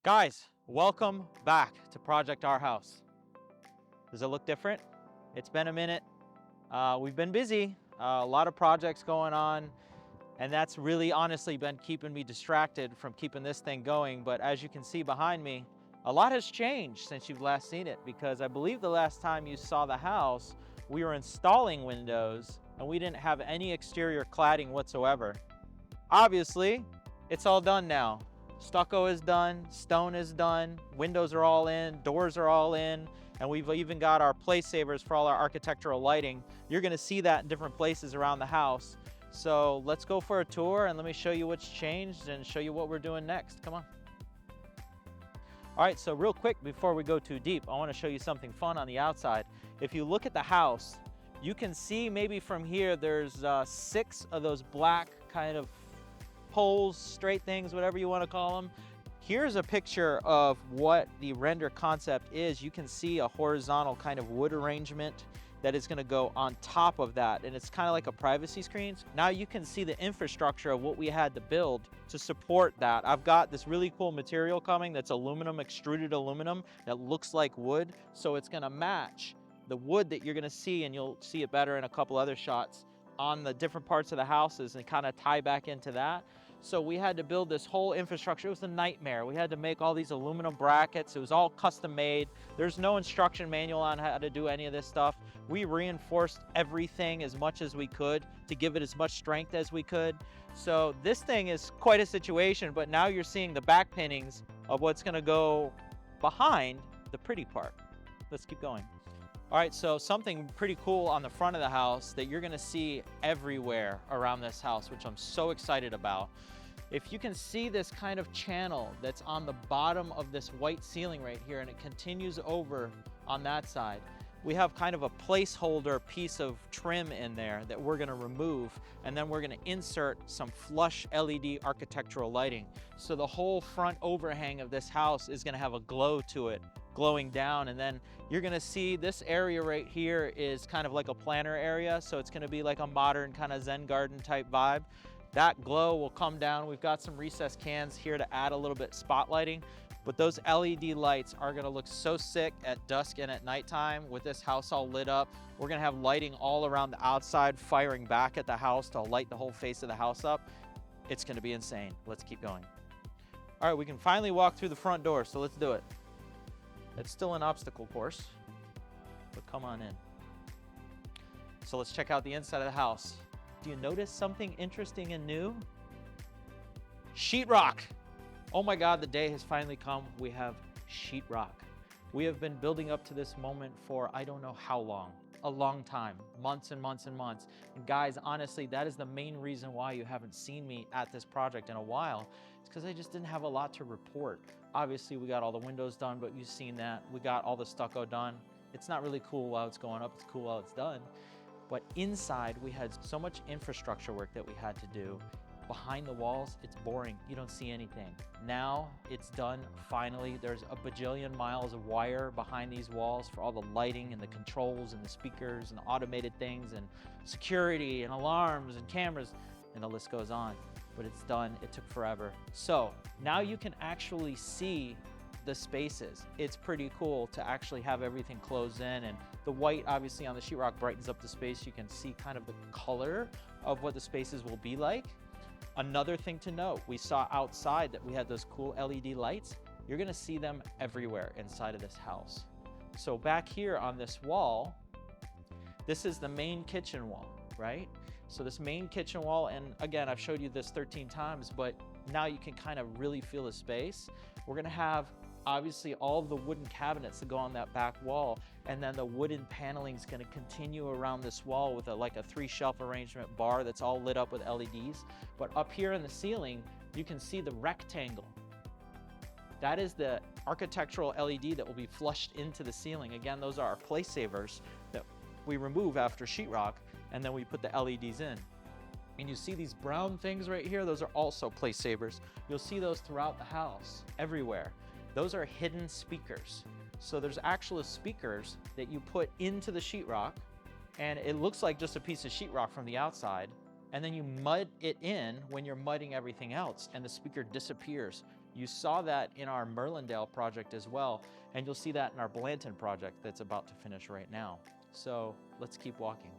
Guys, welcome back to Project Our House. Does it look different? It's been a minute. We've been busy, a lot of projects going on, and that's really honestly been keeping me distracted from keeping this thing going. But as you can see behind me, a lot has changed since you've last seen it, because I believe the last time you saw the house, we were installing windows and we didn't have any exterior cladding whatsoever. Obviously, it's all done now. Stucco is done, stone is done, windows are all in, doors are all in, and we've even got our place savers for all our architectural lighting. You're gonna see that in different places around the house. So let's go for a tour and let me show you what's changed and show you what we're doing next. Come on. All right, so real quick before we go too deep, I wanna show you something fun on the outside. If you look at the house, you can see maybe from here, there's 6 of those black kind of poles, straight things, whatever you want to call them. Here's a picture of what the render concept is. You can see a horizontal kind of wood arrangement that is going to go on top of that, and it's kind of like a privacy screen. Now you can see the infrastructure of what we had to build to support that. I've got this really cool material coming that's aluminum, extruded aluminum, that looks like wood, so it's going to match the wood that you're going to see, and you'll see it better in a couple other shots on the different parts of the houses and kind of tie back into that. So we had to build this whole infrastructure. It was a nightmare. We had to make all these aluminum brackets. It was all custom made. There's no instruction manual on how to do any of this stuff. We reinforced everything as much as we could to give it as much strength as we could. So this thing is quite a situation, but now you're seeing the back pinnings of what's gonna go behind the pretty part. Let's keep going. All right, so something pretty cool on the front of the house that you're gonna see everywhere around this house, which I'm so excited about. If you can see this kind of channel that's on the bottom of this white ceiling right here, and it continues over on that side, we have kind of a placeholder piece of trim in there that we're gonna remove, and then we're gonna insert some flush LED architectural lighting. So the whole front overhang of this house is gonna have a glow to it, glowing down, and then you're gonna see this area right here is kind of like a planter area, so it's gonna be like a modern kind of Zen garden type vibe. That glow will come down. We've got some recessed cans here to add a little bit spotlighting, but those LED lights are gonna look so sick at dusk and at nighttime with this house all lit up. We're gonna have lighting all around the outside, firing back at the house to light the whole face of the house up. It's gonna be insane. Let's keep going. All right, we can finally walk through the front door, so let's do it. It's still an obstacle course, but come on in. So let's check out the inside of the house. Do you notice something interesting and new? Sheetrock. Oh my God, the day has finally come. We have sheetrock. We have been building up to this moment for I don't know how long. A long time, months and months and months. And guys, honestly, that is the main reason why you haven't seen me at this project in a while. It's because I just didn't have a lot to report. Obviously, we got all the windows done, but you've seen that. We got all the stucco done. It's not really cool while it's going up, it's cool while it's done. But inside, we had so much infrastructure work that we had to do. Behind the walls, it's boring. You don't see anything. Now it's done, finally. There's a bajillion miles of wire behind these walls for all the lighting and the controls and the speakers and the automated things and security and alarms and cameras, and the list goes on. But it's done, it took forever. So now you can actually see the spaces. It's pretty cool to actually have everything closed in, and the white obviously on the sheetrock brightens up the space. You can see kind of the color of what the spaces will be like. Another thing to note, we saw outside that we had those cool LED lights. You're gonna see them everywhere inside of this house. So back here on this wall, this is the main kitchen wall, right? So this main kitchen wall, and again, I've showed you this 13 times, but now you can kind of really feel the space. We're gonna have obviously all of the wooden cabinets that go on that back wall, and then the wooden paneling is going to continue around this wall with like a 3-shelf arrangement bar that's all lit up with LEDs. But up here in the ceiling, you can see the rectangle. That is the architectural LED that will be flushed into the ceiling. Again, those are our place savers that we remove after sheetrock, and then we put the LEDs in. And you see these brown things right here, those are also place savers. You'll see those throughout the house, everywhere. Those are hidden speakers. So there's actual speakers that you put into the sheetrock, and it looks like just a piece of sheetrock from the outside, and then you mud it in when you're mudding everything else, and the speaker disappears. You saw that in our Merlindale project as well, and you'll see that in our Blanton project that's about to finish right now. So let's keep walking.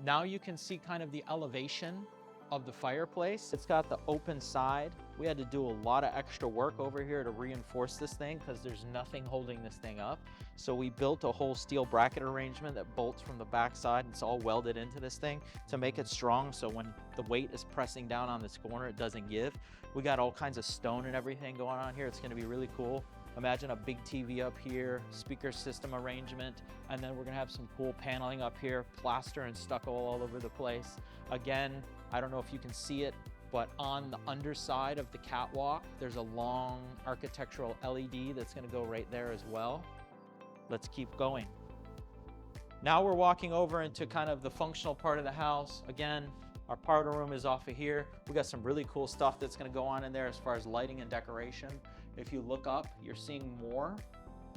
Now you can see kind of the elevation of the fireplace. It's got the open side. We had to do a lot of extra work over here to reinforce this thing because there's nothing holding this thing up. So we built a whole steel bracket arrangement that bolts from the back side. It's all welded into this thing to make it strong, so when the weight is pressing down on this corner, it doesn't give. We got all kinds of stone and everything going on here. It's gonna be really cool. Imagine a big TV up here, speaker system arrangement, and then we're gonna have some cool paneling up here, plaster and stucco all over the place. Again, I don't know if you can see it, but on the underside of the catwalk, there's a long architectural LED that's gonna go right there as well. Let's keep going. Now we're walking over into kind of the functional part of the house. Again, our powder room is off of here. We got some really cool stuff that's gonna go on in there as far as lighting and decoration. If you look up, you're seeing more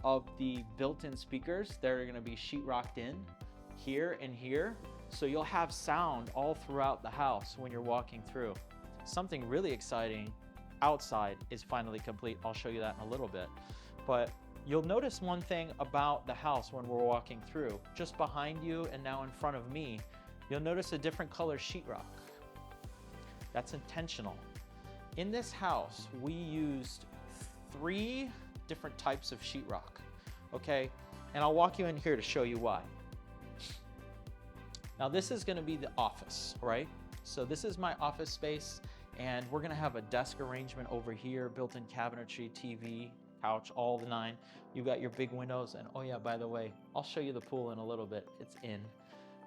of the built-in speakers that are gonna be sheetrocked in here and here. So you'll have sound all throughout the house when you're walking through. Something really exciting outside is finally complete. I'll show you that in a little bit. But you'll notice one thing about the house when we're walking through. Just behind you and now in front of me, you'll notice a different color sheetrock. That's intentional. In this house, we used 3 different types of sheetrock, okay? And I'll walk you in here to show you why. Now this is gonna be the office, right? So this is my office space, and we're gonna have a desk arrangement over here, built-in cabinetry, TV, couch, all the 9. You've got your big windows, and oh yeah, by the way, I'll show you the pool in a little bit, it's in.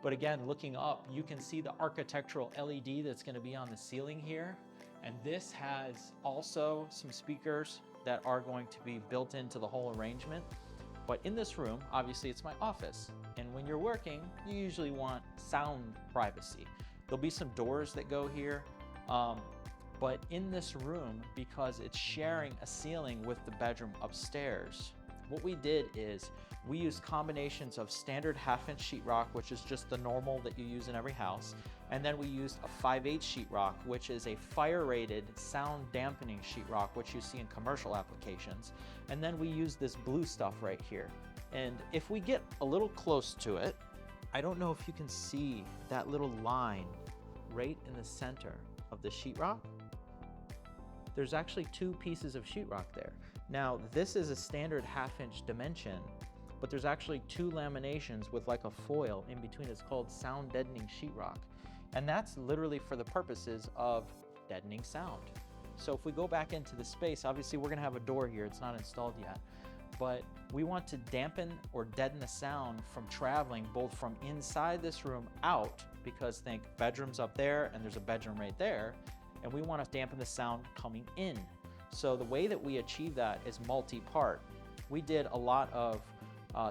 But again, looking up, you can see the architectural LED that's gonna be on the ceiling here. And this has also some speakers that are going to be built into the whole arrangement. But in this room, obviously it's my office. And when you're working, you usually want sound privacy. There'll be some doors that go here. But in this room, because it's sharing a ceiling with the bedroom upstairs, what we did is we used combinations of standard 1/2-inch sheetrock, which is just the normal that you use in every house. And then we used a 5/8 sheetrock, which is a fire-rated sound dampening sheetrock, which you see in commercial applications. And then we used this blue stuff right here. And if we get a little close to it, I don't know if you can see that little line right in the center of the sheetrock. There's actually 2 pieces of sheetrock there. Now, this is a standard 1/2-inch dimension, but there's actually 2 laminations with like a foil in between. It's called sound deadening sheetrock. And that's literally for the purposes of deadening sound. So if we go back into the space, obviously we're gonna have a door here, it's not installed yet, but we want to dampen or deaden the sound from traveling both from inside this room out, because think bedrooms up there and there's a bedroom right there, and we want to dampen the sound coming in. So the way that we achieve that is multi-part. We did a lot of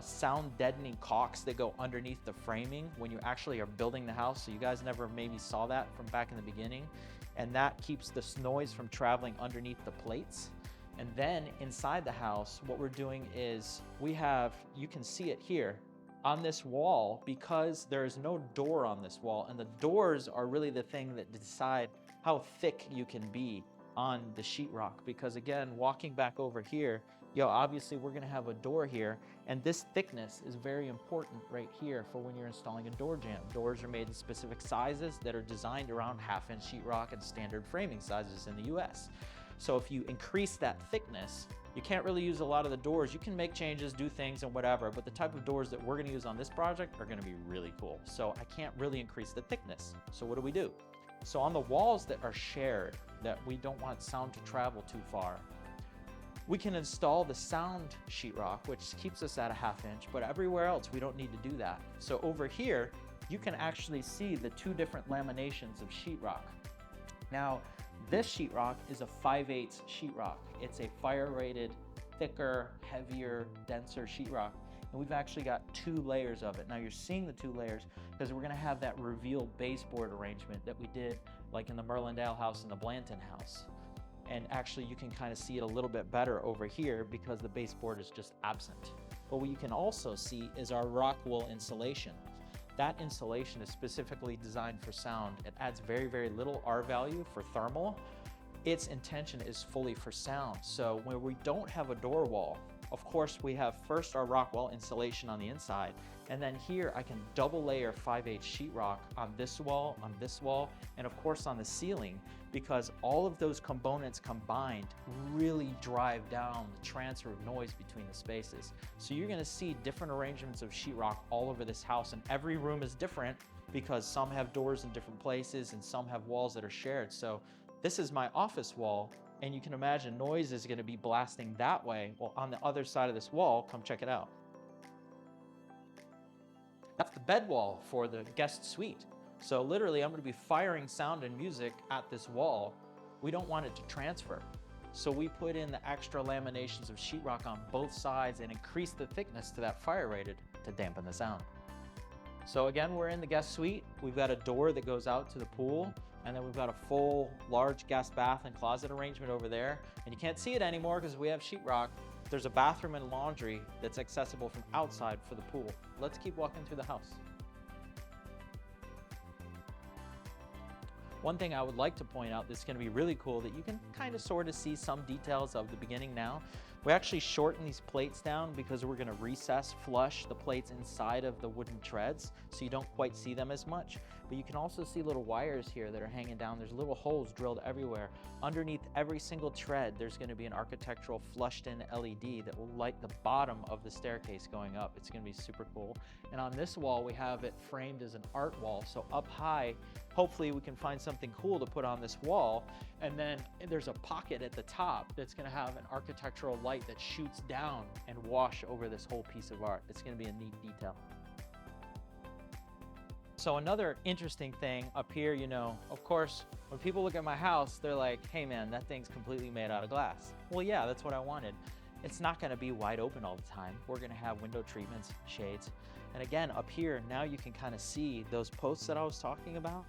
sound deadening caulks that go underneath the framing when you actually are building the house. So you guys never maybe saw that from back in the beginning. And that keeps this noise from traveling underneath the plates. And then inside the house, what we're doing is we have, you can see it here on this wall, because there is no door on this wall. And the doors are really the thing that decide how thick you can be on the sheetrock. Because again, walking back over here, obviously we're gonna have a door here, and this thickness is very important right here for when you're installing a door jamb. Doors are made in specific sizes that are designed around 1/2-inch sheetrock and standard framing sizes in the US. So if you increase that thickness, you can't really use a lot of the doors. You can make changes, do things and whatever, but the type of doors that we're gonna use on this project are gonna be really cool. So I can't really increase the thickness. So what do? So on the walls that are shared, that we don't want sound to travel too far, we can install the sound sheetrock, which keeps us at a 1/2-inch, but everywhere else we don't need to do that. So over here, you can actually see the 2 different laminations of sheetrock. Now, this sheetrock is a 5/8 sheetrock. It's a fire-rated, thicker, heavier, denser sheetrock. And we've actually got 2 layers of it. Now you're seeing the 2 layers because we're gonna have that reveal baseboard arrangement that we did like in the Merlindale house and the Blanton house. And actually you can kind of see it a little bit better over here because the baseboard is just absent. But what you can also see is our rock wool insulation. That insulation is specifically designed for sound. It adds very, very little R value for thermal. its intention is fully for sound. So where we don't have a door wall, of course we have first our rock wall insulation on the inside, and then here I can double layer 5/8 sheetrock on this wall, and of course on the ceiling, because all of those components combined really drive down the transfer of noise between the spaces. So you're gonna see different arrangements of sheetrock all over this house, and every room is different because some have doors in different places and some have walls that are shared. So this is my office wall, and you can imagine noise is gonna be blasting that way. Well, on the other side of this wall, come check it out. That's the bed wall for the guest suite. So literally, I'm gonna be firing sound and music at this wall. We don't want it to transfer. So we put in the extra laminations of sheetrock on both sides and increase the thickness to that fire rated to dampen the sound. So again, we're in the guest suite. We've got a door that goes out to the pool, and then we've got a full large guest bath and closet arrangement over there. And you can't see it anymore because we have sheetrock. There's a bathroom and laundry that's accessible from outside for the pool. Let's keep walking through the house. One thing I would like to point out that's gonna be really cool that you can kind of sort of see some details of the beginning now. We actually shorten these plates down because we're gonna recess flush the plates inside of the wooden treads so you don't quite see them as much. But you can also see little wires here that are hanging down. There's little holes drilled everywhere. Underneath every single tread, there's gonna be an architectural flushed in LED that will light the bottom of the staircase going up. It's gonna be super cool. And on this wall, we have it framed as an art wall. So up high, hopefully we can find something cool to put on this wall. And then there's a pocket at the top that's gonna have an architectural light that shoots down and wash over this whole piece of art. It's gonna be a neat detail. So another interesting thing up here, you know, of course, when people look at my house, they're like, hey man, that thing's completely made out of glass. Well, yeah, that's what I wanted. It's not gonna be wide open all the time. We're gonna have window treatments, shades. And again, up here, now you can kind of see those posts that I was talking about.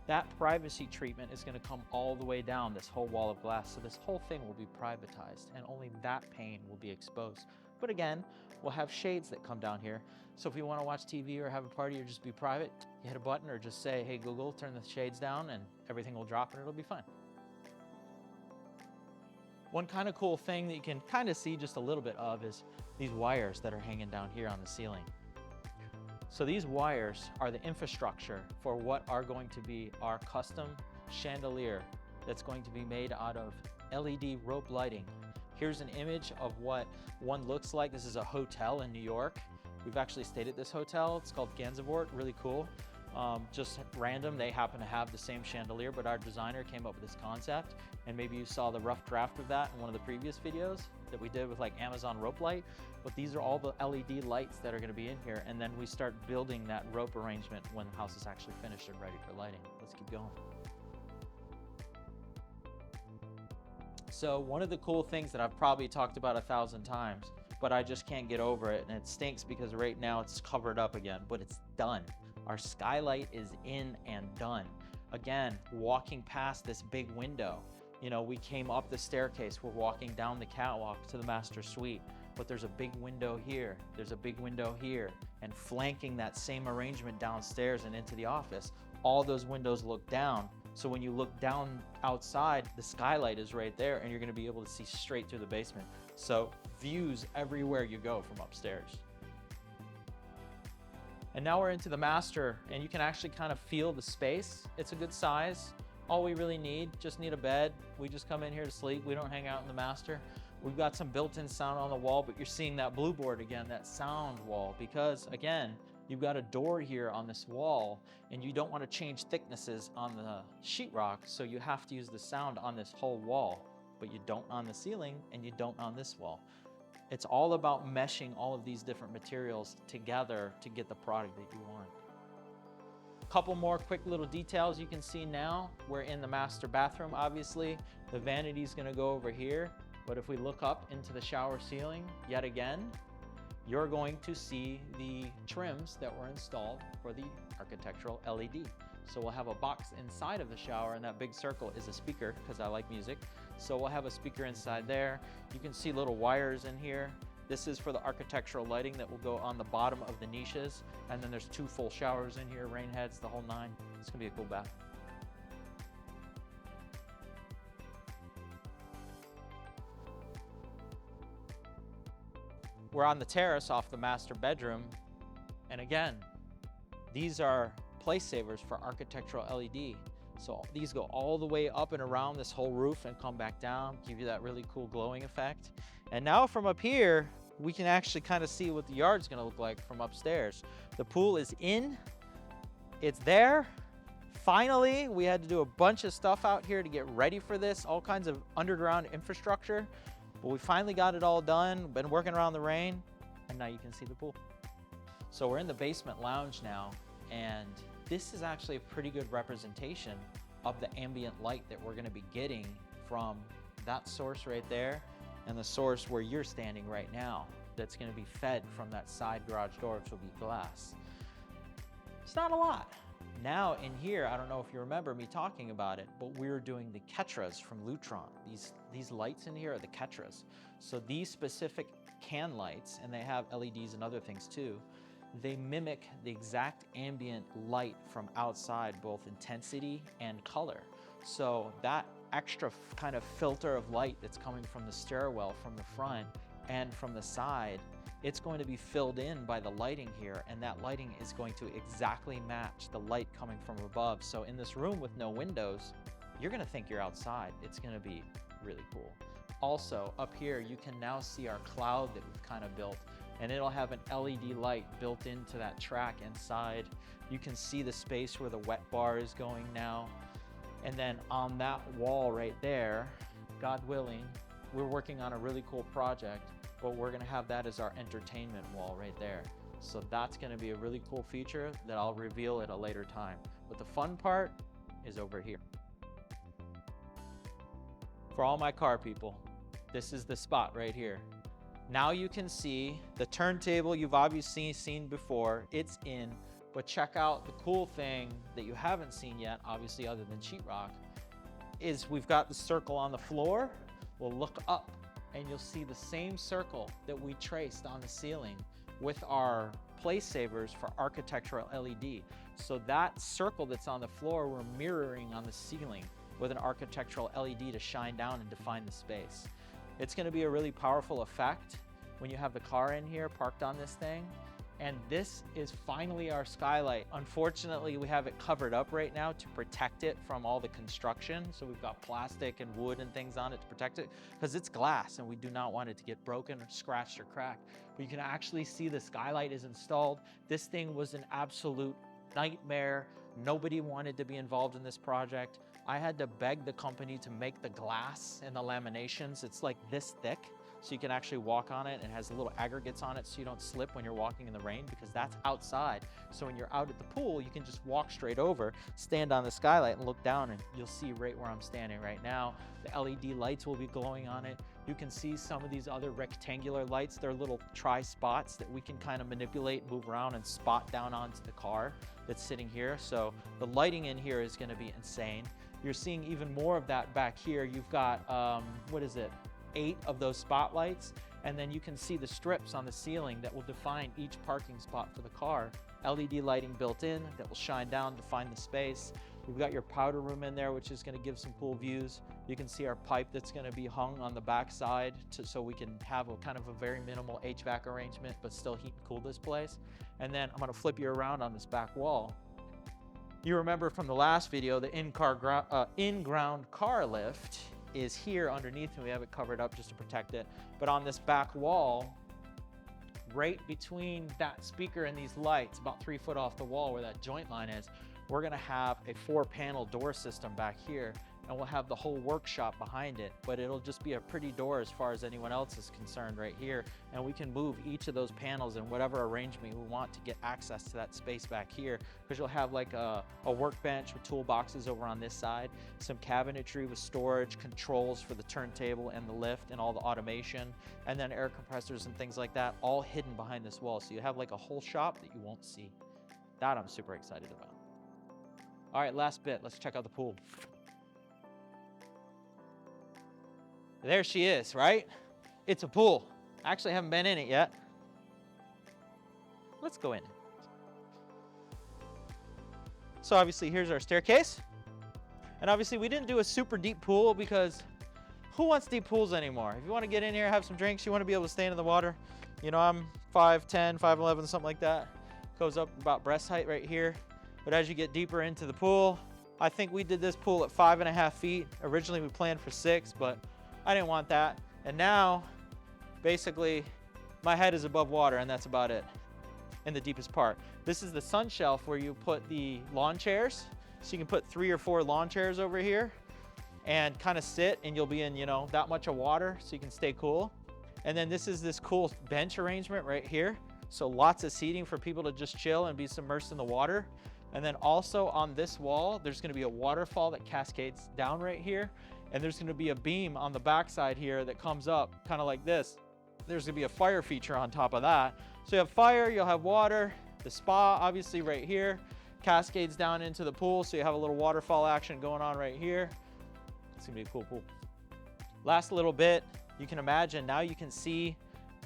That privacy treatment is gonna come all the way down this whole wall of glass. So this whole thing will be privatized and only that pane will be exposed. But again, we'll have shades that come down here. So if you wanna watch TV or have a party or just be private, you hit a button or just say, hey Google, turn the shades down and everything will drop and it'll be fine. One kind of cool thing that you can kind of see just a little bit of is these wires that are hanging down here on the ceiling. So these wires are the infrastructure for what are going to be our custom chandelier that's going to be made out of LED rope lighting. Here's an image of what one looks like. This is a hotel in New York. We've actually stayed at this hotel. It's called Gansevoort, really cool. Just random, they happen to have the same chandelier, but our designer came up with this concept. And maybe you saw the rough draft of that in one of the previous videos that we did with like Amazon rope light. But these are all the LED lights that are gonna be in here. And then we start building that rope arrangement when the house is actually finished and ready for lighting. Let's keep going. So one of the cool things that I've probably talked about 1,000 times, but I just can't get over it, and it stinks because right now it's covered up again, but it's done. Our skylight is in and done. Again, walking past this big window, you know, we came up the staircase, we're walking down the catwalk to the master suite, but there's a big window here, there's a big window here, and flanking that same arrangement downstairs and into the office, all those windows look down. So when you look down outside, the skylight is right there and you're gonna be able to see straight through the basement. So views everywhere you go from upstairs. And now we're into the master and you can actually kind of feel the space. It's a good size. All we really need, just need a bed. We just come in here to sleep. We don't hang out in the master. We've got some built-in sound on the wall, but you're seeing that blue board again, that sound wall, because again, you've got a door here on this wall and you don't want to change thicknesses on the sheetrock, so you have to use the sound on this whole wall, but you don't on the ceiling and you don't on this wall. It's all about meshing all of these different materials together to get the product that you want. A couple more quick little details you can see now. We're in the master bathroom, obviously. The vanity is going to go over here, but if we look up into the shower ceiling, yet again, you're going to see the trims that were installed for the architectural LED. So we'll have a box inside of the shower, and that big circle is a speaker because I like music. So we'll have a speaker inside there. You can see little wires in here. This is for the architectural lighting that will go on the bottom of the niches. And then there's 2 full showers in here, rain heads, the whole 9. It's gonna be a cool bath. we're on the terrace off the master bedroom. And again, these are place savers for architectural LED. So these go all the way up and around this whole roof and come back down, give you that really cool glowing effect. And now from up here, we can actually kind of see what the yard's gonna look like from upstairs. The pool is in, it's there. Finally, we had to do a bunch of stuff out here to get ready for this, all kinds of underground infrastructure. But we finally got it all done, been working around the rain, and now you can see the pool. So we're in the basement lounge now, and this is actually a pretty good representation of the ambient light that we're gonna be getting from that source right there and the source where you're standing right now that's gonna be fed from that side garage door, which will be glass. It's not a lot. Now in here, I don't know if you remember me talking about it, but we're doing the Ketras from Lutron. These lights in here are the Ketras. So these specific can lights, and they have LEDs and other things too, they mimic the exact ambient light from outside, both intensity and color. So that extra kind of filter of light that's coming from the stairwell, from the front and from the side, it's going to be filled in by the lighting here, and that lighting is going to exactly match the light coming from above. So in this room with no windows, you're gonna think you're outside. It's gonna be really cool. Also, up here, you can now see our cloud that we've kind of built, and it'll have an LED light built into that track inside. You can see the space where the wet bar is going now. And then on that wall right there, God willing, we're working on a really cool project, but we're gonna have that as our entertainment wall right there. So that's gonna be a really cool feature that I'll reveal at a later time. But the fun part is over here. For all my car people, this is the spot right here. Now you can see the turntable you've obviously seen before, it's in, but check out the cool thing that you haven't seen yet, obviously other than sheetrock, is we've got the circle on the floor. We'll look up and you'll see the same circle that we traced on the ceiling with our place savers for architectural LED. So that circle that's on the floor, we're mirroring on the ceiling with an architectural LED to shine down and define the space. It's gonna be a really powerful effect when you have the car in here parked on this thing. And this is finally our skylight. Unfortunately, we have it covered up right now to protect it from all the construction. So we've got plastic and wood and things on it to protect it because it's glass and we do not want it to get broken or scratched or cracked. But you can actually see the skylight is installed. This thing was an absolute nightmare. Nobody wanted to be involved in this project. I had to beg the company to make the glass and the laminations. It's like this thick, so you can actually walk on it, and it has little aggregates on it so you don't slip when you're walking in the rain, because that's outside. So when you're out at the pool, you can just walk straight over, stand on the skylight and look down, and you'll see right where I'm standing right now. The LED lights will be glowing on it. You can see some of these other rectangular lights. They're little tri-spots that we can kind of manipulate, move around, and spot down onto the car that's sitting here. So the lighting in here is gonna be insane. You're seeing even more of that back here. You've got, 8 of those spotlights, and then you can see the strips on the ceiling that will define each parking spot for the car. LED lighting built in that will shine down, define the space. We've got your powder room in there, which is gonna give some cool views. You can see our pipe that's gonna be hung on the back side so we can have a kind of a very minimal HVAC arrangement, but still heat and cool this place. And then I'm gonna flip you around on this back wall. You remember from the last video, the in-ground car lift is here underneath, and we have it covered up just to protect it. But on this back wall, right between that speaker and these lights, about 3 foot off the wall where that joint line is, we're gonna have a 4-panel door system back here, and we'll have the whole workshop behind it, but it'll just be a pretty door as far as anyone else is concerned right here. And we can move each of those panels in whatever arrangement we want to get access to that space back here, because you'll have like a workbench with toolboxes over on this side, some cabinetry with storage, controls for the turntable and the lift and all the automation, and then air compressors and things like that, all hidden behind this wall. So you have like a whole shop that you won't see. That I'm super excited about. All right, last bit, let's check out the pool. There she is, right? It's a pool. I actually haven't been in it yet. Let's go in. So obviously here's our staircase. And obviously we didn't do a super deep pool because who wants deep pools anymore? If you want to get in here, have some drinks, you want to be able to stay in the water. You know, I'm 5'10", 5'11", something like that. Goes up about breast height right here. But as you get deeper into the pool, I think we did this pool at 5.5 feet. Originally we planned for 6, but I didn't want that. And now, basically, my head is above water and that's about it in the deepest part. This is the sun shelf where you put the lawn chairs. So you can put 3 or 4 lawn chairs over here and kind of sit, and you'll be in, you know, that much of water so you can stay cool. And then this is this cool bench arrangement right here. So lots of seating for people to just chill and be submersed in the water. And then also on this wall, there's gonna be a waterfall that cascades down right here. And there's gonna be a beam on the backside here that comes up kind of like this. There's gonna be a fire feature on top of that. So you have fire, you'll have water, the spa obviously right here, cascades down into the pool. So you have a little waterfall action going on right here. It's gonna be a cool pool. Last little bit, you can imagine now you can see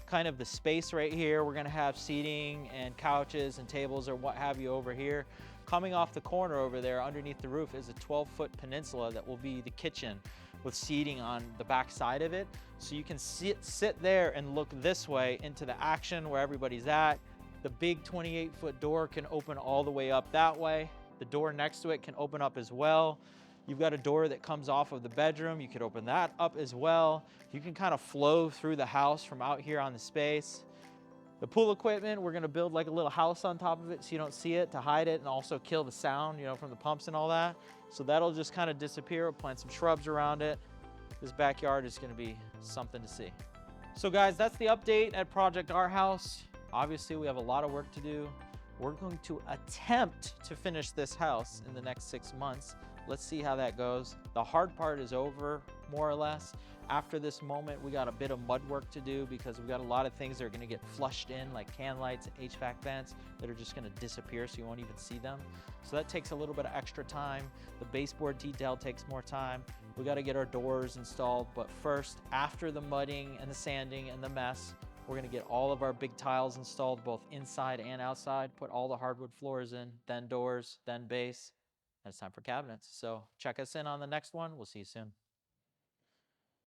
kind of the space right here. We're gonna have seating and couches and tables or what have you over here. Coming off the corner over there underneath the roof is a 12-foot peninsula that will be the kitchen with seating on the back side of it. So you can sit there and look this way into the action where everybody's at. The big 28-foot door can open all the way up that way. The door next to it can open up as well. You've got a door that comes off of the bedroom. You could open that up as well. You can kind of flow through the house from out here on the space. The pool equipment, we're gonna build like a little house on top of it so you don't see it, to hide it and also kill the sound, you know, from the pumps and all that. So that'll just kind of disappear. We'll plant some shrubs around it. This backyard is gonna be something to see. So guys, that's the update at Project Our House. Obviously, we have a lot of work to do. We're going to attempt to finish this house in the next 6 months. Let's see how that goes. The hard part is over, more or less. After this moment, we got a bit of mud work to do because we've got a lot of things that are gonna get flushed in, like can lights and HVAC vents that are just gonna disappear so you won't even see them. So that takes a little bit of extra time. The baseboard detail takes more time. We gotta get our doors installed, but first, after the mudding and the sanding and the mess, we're gonna get all of our big tiles installed, both inside and outside, put all the hardwood floors in, then doors, then base, and it's time for cabinets. So check us in on the next one. We'll see you soon.